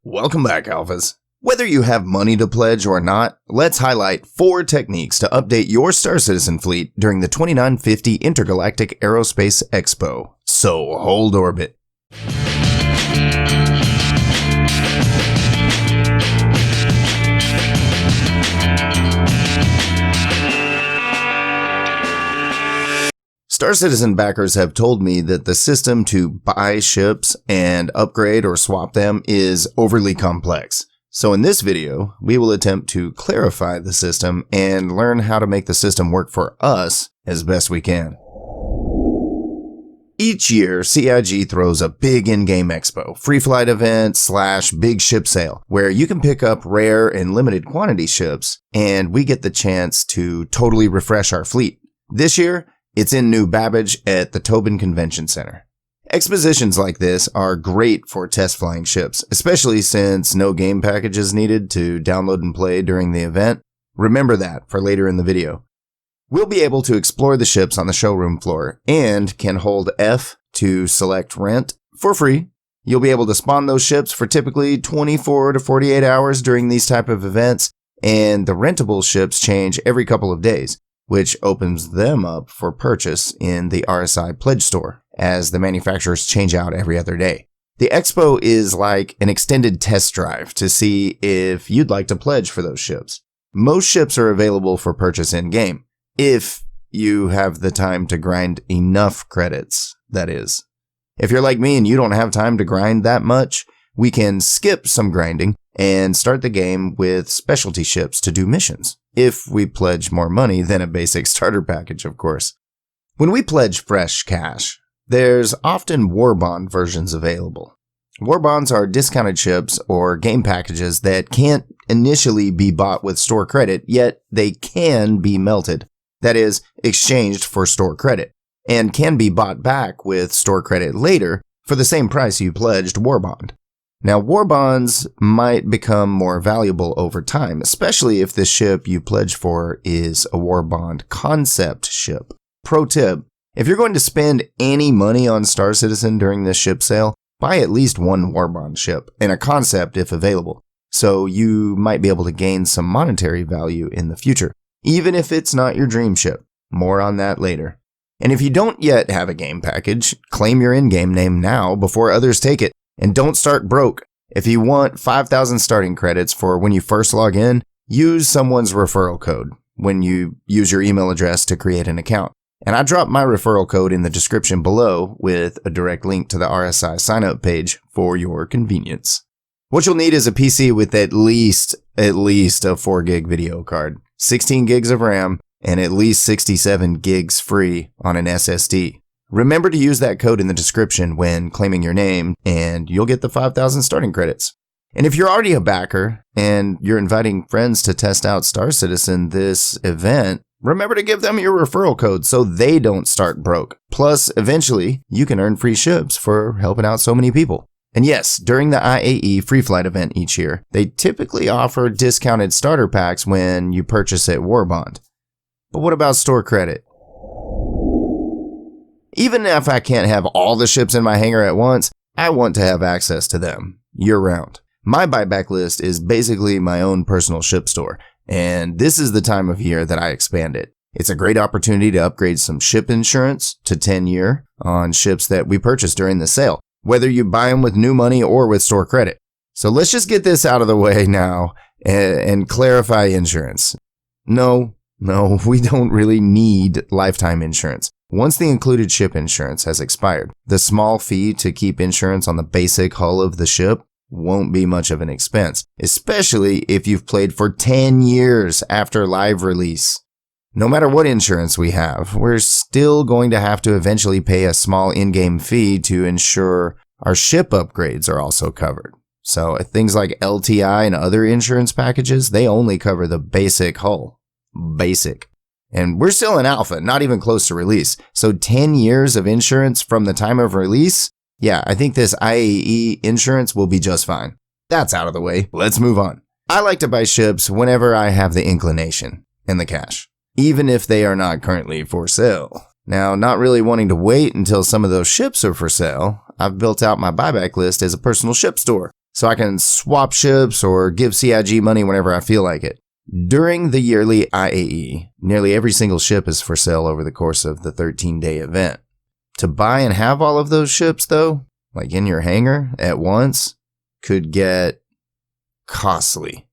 Welcome back, Alphas. Whether you have money to pledge or not, let's highlight 4 techniques to update your Star Citizen fleet during the 2950 Intergalactic Aerospace Expo. So hold orbit. Star Citizen backers have told me that the system to buy ships and upgrade or swap them is overly complex. So in this video, we will attempt to clarify the system and learn how to make the system work for us as best we can. Each year, CIG throws a big in-game expo, free flight event / big ship sale, where you can pick up rare and limited quantity ships, and we get the chance to totally refresh our fleet. This year, it's in New Babbage at the Tobin Convention Center. Expositions like this are great for test flying ships, especially since no game package is needed to download and play during the event. Remember that for later in the video. We'll be able to explore the ships on the showroom floor and can hold F to select rent for free. You'll be able to spawn those ships for typically 24 to 48 hours during these type of events, and the rentable ships change every couple of days, which opens them up for purchase in the RSI Pledge Store, as the manufacturers change out every other day. The expo is like an extended test drive to see if you'd like to pledge for those ships. Most ships are available for purchase in-game, if you have the time to grind enough credits, that is. If you're like me and you don't have time to grind that much, we can skip some grinding and start the game with specialty ships to do missions, if we pledge more money than a basic starter package, of course. When we pledge fresh cash, there's often Warbond versions available. Warbonds are discounted ships or game packages that can't initially be bought with store credit, yet they can be melted, that is, exchanged for store credit, and can be bought back with store credit later for the same price you pledged Warbond. Now, Warbonds might become more valuable over time, especially if the ship you pledge for is a Warbond concept ship. Pro tip, if you're going to spend any money on Star Citizen during this ship sale, buy at least one Warbond ship, and a concept if available, so you might be able to gain some monetary value in the future, even if it's not your dream ship. More on that later. And if you don't yet have a game package, claim your in-game name now before others take it. And don't start broke. If you want 5,000 starting credits for when you first log in, use someone's referral code when you use your email address to create an account. And I dropped my referral code in the description below with a direct link to the RSI sign-up page for your convenience. What you'll need is a PC with at least a 4 gig video card, 16 gigs of RAM, and at least 67 gigs free on an SSD. Remember to use that code in the description when claiming your name, and you'll get the 5,000 starting credits. And if you're already a backer and you're inviting friends to test out Star Citizen this event, remember to give them your referral code so they don't start broke. Plus, eventually, you can earn free ships for helping out so many people. And yes, during the IAE free flight event each year, they typically offer discounted starter packs when you purchase at Warbond. But what about store credit? Even if I can't have all the ships in my hangar at once, I want to have access to them year-round. My buyback list is basically my own personal ship store, and this is the time of year that I expand it. It's a great opportunity to upgrade some ship insurance to 10-year on ships that we purchased during the sale, whether you buy them with new money or with store credit. So let's just get this out of the way now and clarify insurance. No, we don't really need lifetime insurance. Once the included ship insurance has expired, the small fee to keep insurance on the basic hull of the ship won't be much of an expense, especially if you've played for 10 years after live release. No matter what insurance we have, we're still going to have to eventually pay a small in-game fee to ensure our ship upgrades are also covered. So things like LTI and other insurance packages, they only cover the basic hull. Basic. And we're still in alpha, not even close to release. So 10 years of insurance from the time of release? Yeah, I think this IAE insurance will be just fine. That's out of the way. Let's move on. I like to buy ships whenever I have the inclination and the cash, even if they are not currently for sale. Now, not really wanting to wait until some of those ships are for sale, I've built out my buyback list as a personal ship store. so I can swap ships or give CIG money whenever I feel like it. During the yearly IAE, nearly every single ship is for sale over the course of the 13-day event. To buy and have all of those ships, though, like in your hangar at once, could get costly.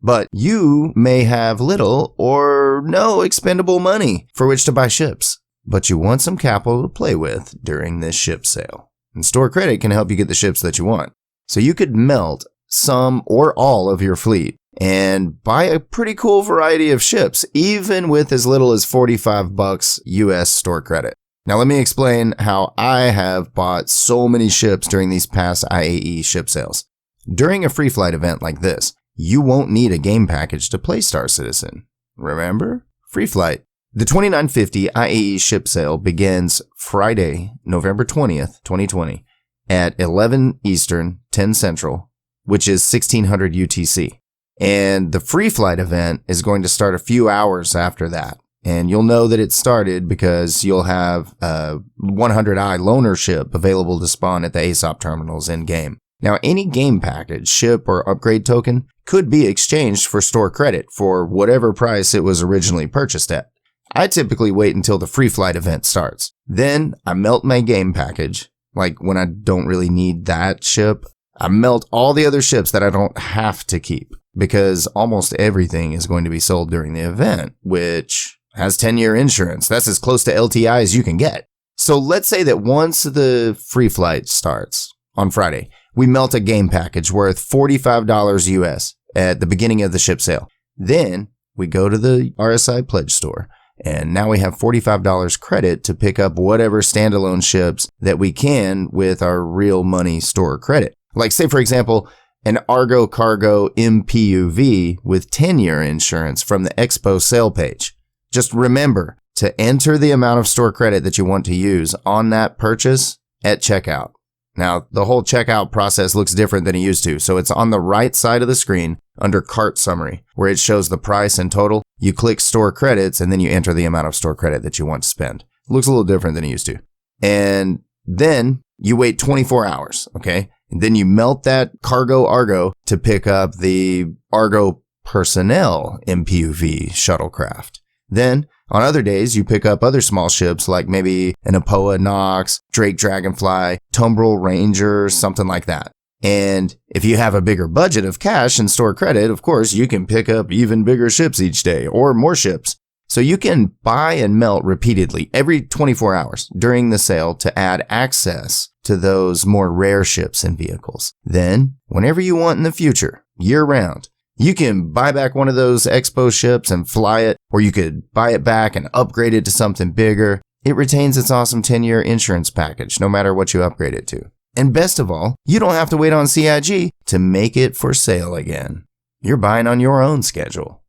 But you may have little or no expendable money for which to buy ships, but you want some capital to play with during this ship sale. And store credit can help you get the ships that you want. So you could melt some or all of your fleet and buy a pretty cool variety of ships, even with as little as $45 US store credit. Now let me explain how I have bought so many ships during these past IAE ship sales. During a free flight event like this, you won't need a game package to play Star Citizen. Remember? Free flight. The 2950 IAE ship sale begins Friday, November 20th, 2020 at 11 Eastern, 10 Central, which is 1600 UTC. And the free flight event is going to start a few hours after that. And you'll know that it started because you'll have a 100i loaner ship available to spawn at the ASOP terminals in-game. Now, any game package, ship, or upgrade token could be exchanged for store credit for whatever price it was originally purchased at. I typically wait until the free flight event starts. Then I melt my game package, like when I don't really need that ship. I melt all the other ships that I don't have to keep because almost everything is going to be sold during the event, which has 10-year insurance. That's as close to LTI as you can get. So let's say that once the free flight starts on Friday, we melt a game package worth $45 US at the beginning of the ship sale. Then we go to the RSI Pledge Store, and now we have $45 credit to pick up whatever standalone ships that we can with our real money store credit. Like say, for example, an Argo Cargo MPUV with 10-year insurance from the Expo sale page. Just remember to enter the amount of store credit that you want to use on that purchase at checkout. Now, the whole checkout process looks different than it used to, so it's on the right side of the screen under Cart Summary, where it shows the price and total. You click Store Credits, and then you enter the amount of store credit that you want to spend. It looks a little different than it used to. And then you wait 24 hours, okay? And then you melt that Cargo Argo to pick up the Argo Personnel MPUV shuttlecraft. Then, on other days, you pick up other small ships like maybe an Apoa Nox, Drake Dragonfly, Tumbril Ranger, something like that. And if you have a bigger budget of cash and store credit, of course, you can pick up even bigger ships each day or more ships. So you can buy and melt repeatedly every 24 hours during the sale to add access to those more rare ships and vehicles. Then, whenever you want in the future, year-round, you can buy back one of those Expo ships and fly it, or you could buy it back and upgrade it to something bigger. It retains its awesome 10-year insurance package, no matter what you upgrade it to. And best of all, you don't have to wait on CIG to make it for sale again. You're buying on your own schedule.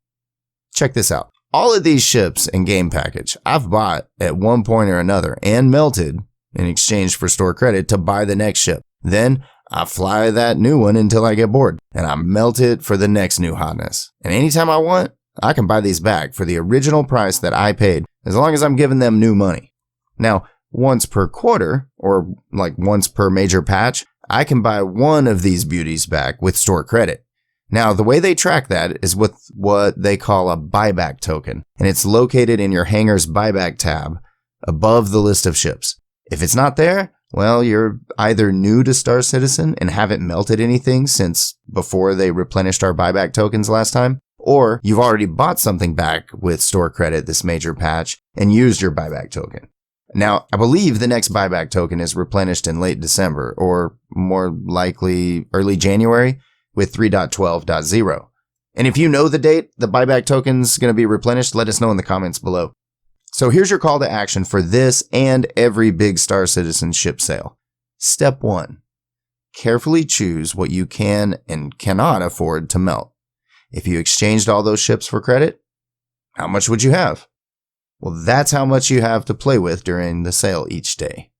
Check this out. All of these ships and game package I've bought at one point or another and melted in exchange for store credit to buy the next ship. Then I fly that new one until I get bored, and I melt it for the next new hotness. And anytime I want, I can buy these back for the original price that I paid, as long as I'm giving them new money. Now, once per quarter, or like once per major patch, I can buy one of these beauties back with store credit. Now, the way they track that is with what they call a Buyback token, and it's located in your hangar's Buyback tab above the list of ships. If it's not there, well, you're either new to Star Citizen and haven't melted anything since before they replenished our buyback tokens last time, or you've already bought something back with store credit this major patch and used your buyback token. Now, I believe the next buyback token is replenished in late December, or more likely early January with 3.12.0. And if you know the date the buyback token's going to be replenished, let us know in the comments below. So here's your call to action for this and every big Star Citizen ship sale. Step 1. Carefully choose what you can and cannot afford to melt. If you exchanged all those ships for credit, how much would you have? Well, that's how much you have to play with during the sale each day.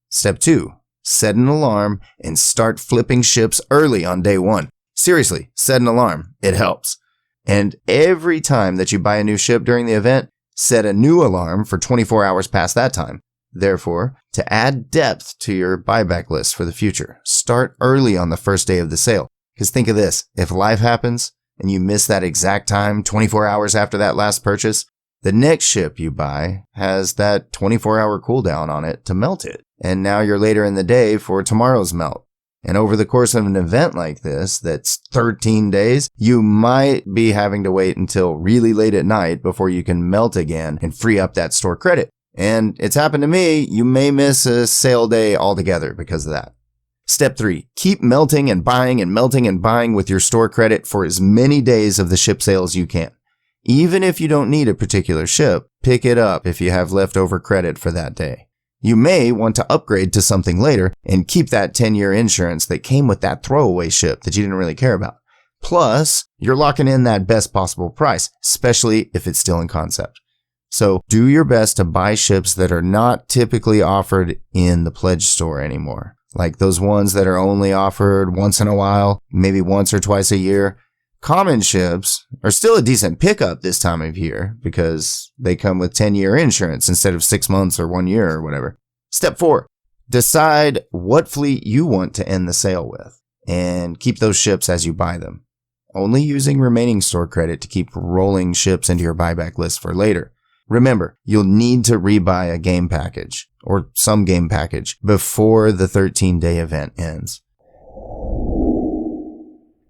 Step 2. Set an alarm and start flipping ships early on day 1. Seriously, set an alarm. It helps. And every time that you buy a new ship during the event, set a new alarm for 24 hours past that time. Therefore, to add depth to your buyback list for the future, start early on the first day of the sale. Because think of this, if life happens and you miss that exact time, 24 hours after that last purchase, the next ship you buy has that 24-hour cooldown on it to melt it. And now you're later in the day for tomorrow's melt. And over the course of an event like this, that's 13 days, you might be having to wait until really late at night before you can melt again and free up that store credit. And it's happened to me. You may miss a sale day altogether because of that. Step 3, keep melting and buying and melting and buying with your store credit for as many days of the ship sale as you can. Even if you don't need a particular ship, pick it up if you have leftover credit for that day. You may want to upgrade to something later and keep that 10-year insurance that came with that throwaway ship that you didn't really care about. Plus, you're locking in that best possible price, especially if it's still in concept. So do your best to buy ships that are not typically offered in the Pledge Store anymore. Like those ones that are only offered once in a while, maybe once or twice a year. Common ships are still a decent pickup this time of year because they come with 10-year insurance instead of 6 months or 1 year or whatever. Step 4, decide what fleet you want to end the sale with and keep those ships as you buy them. Only using remaining store credit to keep rolling ships into your buyback list for later. Remember, you'll need to rebuy a game package or some game package before the 13-day event ends.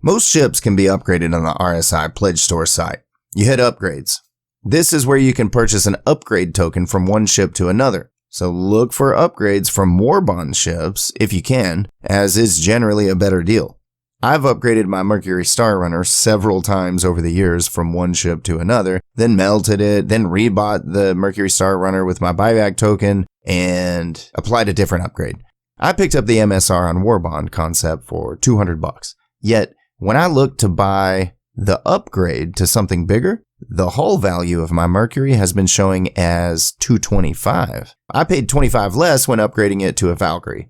Most ships can be upgraded on the RSI Pledge Store site. You hit upgrades. This is where you can purchase an upgrade token from one ship to another. So look for upgrades from Warbond ships if you can, as is generally a better deal. I've upgraded my Mercury Star Runner several times over the years from one ship to another, then melted it, then rebought the Mercury Star Runner with my buyback token, and applied a different upgrade. I picked up the MSR on Warbond concept for $200. Yet, when I looked to buy the upgrade to something bigger, the hull value of my Mercury has been showing as $225. I paid $25 less when upgrading it to a Valkyrie.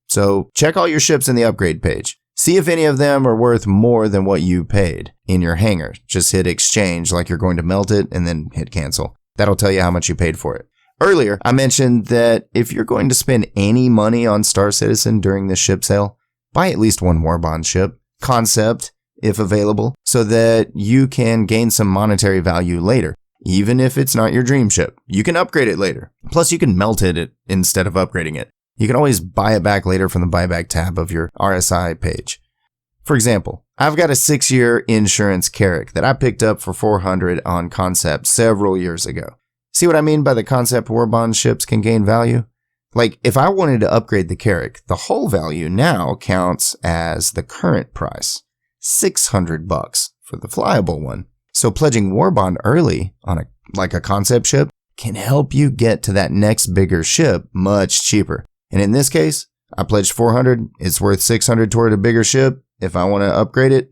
So check all your ships in the upgrade page. See if any of them are worth more than what you paid in your hangar. Just hit exchange like you're going to melt it and then hit cancel. That'll tell you how much you paid for it. Earlier, I mentioned that if you're going to spend any money on Star Citizen during this ship sale, buy at least one Warbond ship. Concept, if available, so that you can gain some monetary value later. Even if it's not your dream ship, you can upgrade it later. Plus, you can melt it instead of upgrading it. You can always buy it back later from the buyback tab of your RSI page. For example, I've got a 6-year insurance Carrack that I picked up for $400 on Concept several years ago. See what I mean by the Concept Warbond ships can gain value? Like, if I wanted to upgrade the Carrack, the whole value now counts as the current price, $600 for the flyable one. So pledging Warbond early on a concept ship can help you get to that next bigger ship much cheaper. And in this case, I pledged $400. It's worth $600 toward a bigger ship. If I want to upgrade it,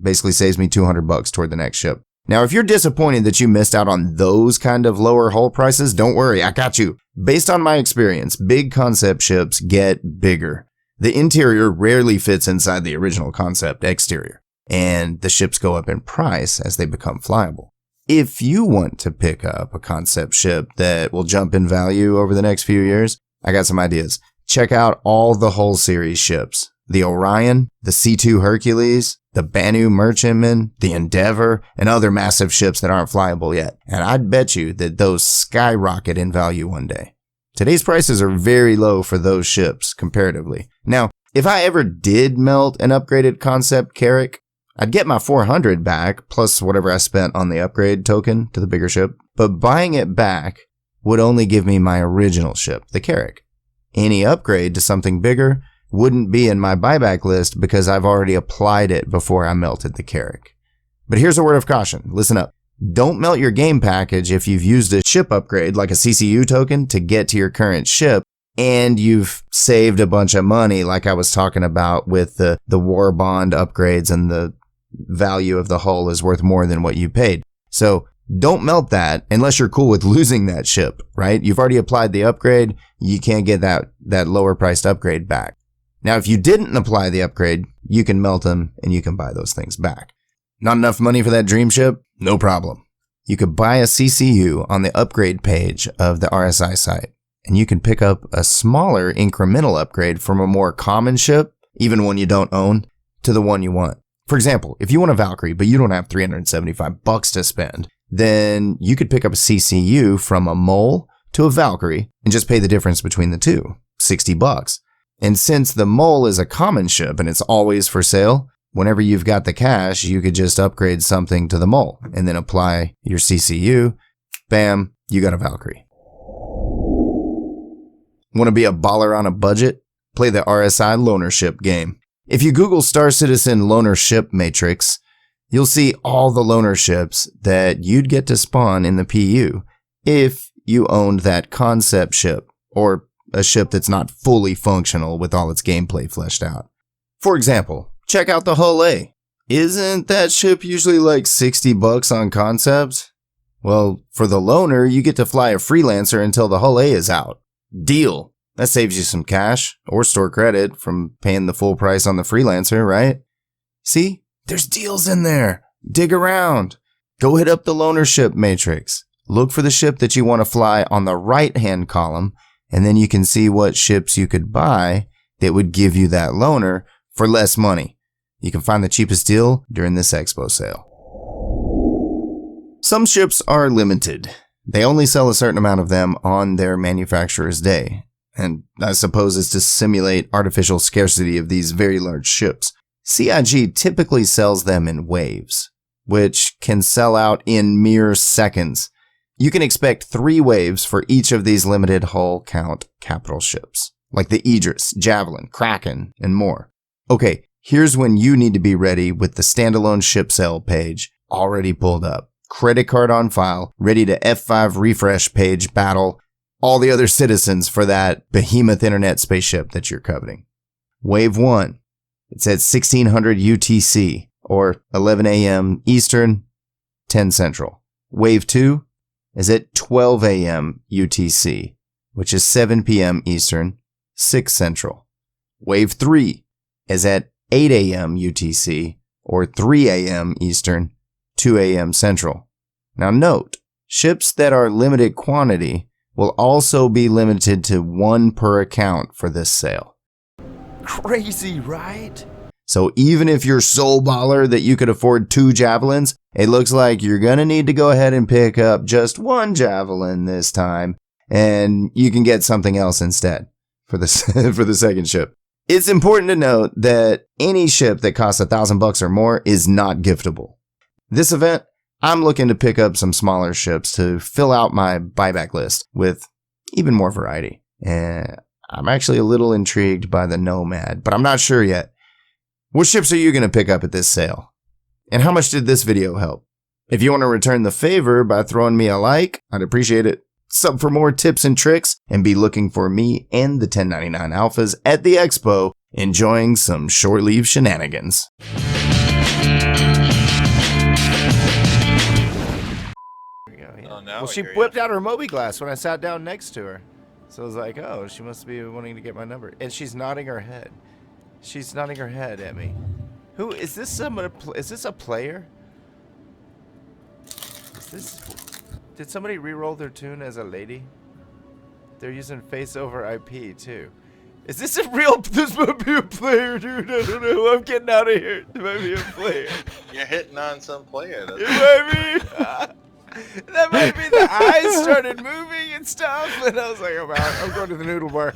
basically saves me $200 toward the next ship. Now, if you're disappointed that you missed out on those kind of lower hull prices, don't worry, I got you. Based on my experience, big concept ships get bigger. The interior rarely fits inside the original concept exterior, and the ships go up in price as they become flyable. If you want to pick up a concept ship that will jump in value over the next few years, I got some ideas. Check out all the Hull series ships. The Orion, the C2 Hercules, the Banu Merchantman, the Endeavor, and other massive ships that aren't flyable yet. And I'd bet you that those skyrocket in value one day. Today's prices are very low for those ships comparatively. Now, if I ever did melt an upgraded concept Carrack, I'd get my $400 back plus whatever I spent on the upgrade token to the bigger ship. But buying it back would only give me my original ship, the Carrack. Any upgrade to something bigger wouldn't be in my buyback list because I've already applied it before I melted the Carrack. But here's a word of caution. Listen up. Don't melt your game package if you've used a ship upgrade like a CCU token to get to your current ship and you've saved a bunch of money like I was talking about with the Warbond upgrades and the value of the hull is worth more than what you paid. So don't melt that unless you're cool with losing that ship, right? You've already applied the upgrade. You can't get that lower priced upgrade back. Now, if you didn't apply the upgrade, you can melt them and you can buy those things back. Not enough money for that dream ship? No problem. You could buy a CCU on the upgrade page of the RSI site. and you can pick up a smaller incremental upgrade from a more common ship, even one you don't own, to the one you want. For example, if you want a Valkyrie, but you don't have $375 to spend, then you could pick up a CCU from a Mole to a Valkyrie and just pay the difference between the two, $60. And since the Mole is a common ship and it's always for sale, whenever you've got the cash, you could just upgrade something to the Mole and then apply your CCU. Bam, you got a Valkyrie. Want to be a baller on a budget? Play the RSI loaner ship game. If you Google Star Citizen loaner ship matrix, you'll see all the loaner ships that you'd get to spawn in the PU if you owned that concept ship or a ship that's not fully functional with all its gameplay fleshed out. For example, check out the Hull A. Isn't that ship usually like $60 on concepts? Well, for the loaner, you get to fly a freelancer until the Hull A is out. Deal. That saves you some cash or store credit from paying the full price on the freelancer, right? See? There's deals in there. Dig around. Go hit up the loaner ship matrix. Look for the ship that you want to fly on the right-hand column, and then you can see what ships you could buy that would give you that loaner for less money. You can find the cheapest deal during this expo sale. Some ships are limited. They only sell a certain amount of them on their manufacturer's day. And I suppose it's to simulate artificial scarcity of these very large ships. CIG typically sells them in waves, which can sell out in mere seconds. You can expect 3 waves for each of these limited hull count capital ships, like the Idris, Javelin, Kraken, and more. Okay, here's when you need to be ready with the standalone ship sale page already pulled up. Credit card on file, ready to F5 refresh page battle all the other citizens for that behemoth internet spaceship that you're coveting. Wave 1, it's at 1600 UTC, or 11 a.m. Eastern, 10 Central. Wave 2 is at 12 a.m. UTC, which is 7 p.m. Eastern, 6 Central. Wave 3 is at 8 a.m. UTC, or 3 a.m. Eastern, 2 a.m. Central. Now note, ships that are limited quantity will also be limited to 1 per account for this sale. Crazy, right? So even if you're so baller that you could afford 2 javelins, it looks like you're gonna need to go ahead and pick up just 1 javelin this time, and you can get something else instead for the second ship. It's important to note that any ship that costs $1,000 or more is not giftable. This event, I'm looking to pick up some smaller ships to fill out my buyback list with even more variety. And I'm actually a little intrigued by the Nomad, but I'm not sure yet. What ships are you going to pick up at this sale? And how much did this video help? If you want to return the favor by throwing me a like, I'd appreciate it. Sub for more tips and tricks, and be looking for me and the 1099 alphas at the expo, enjoying some short leave shenanigans. Well, she whipped out her Moby glass when I sat down next to her. So I was like, oh, she must be wanting to get my number. And she's nodding her head. She's nodding her head at me. Who is this? Is this a player? Is this? Did somebody re-roll their tune as a lady? They're using face over IP too. Is this a real? This might be a player, dude. I don't know. I'm getting out of here. It might be a player. You're hitting on some player. It might be. That might be the eyes started moving and stuff, and I was like, I'm out. I'm going to the noodle bar.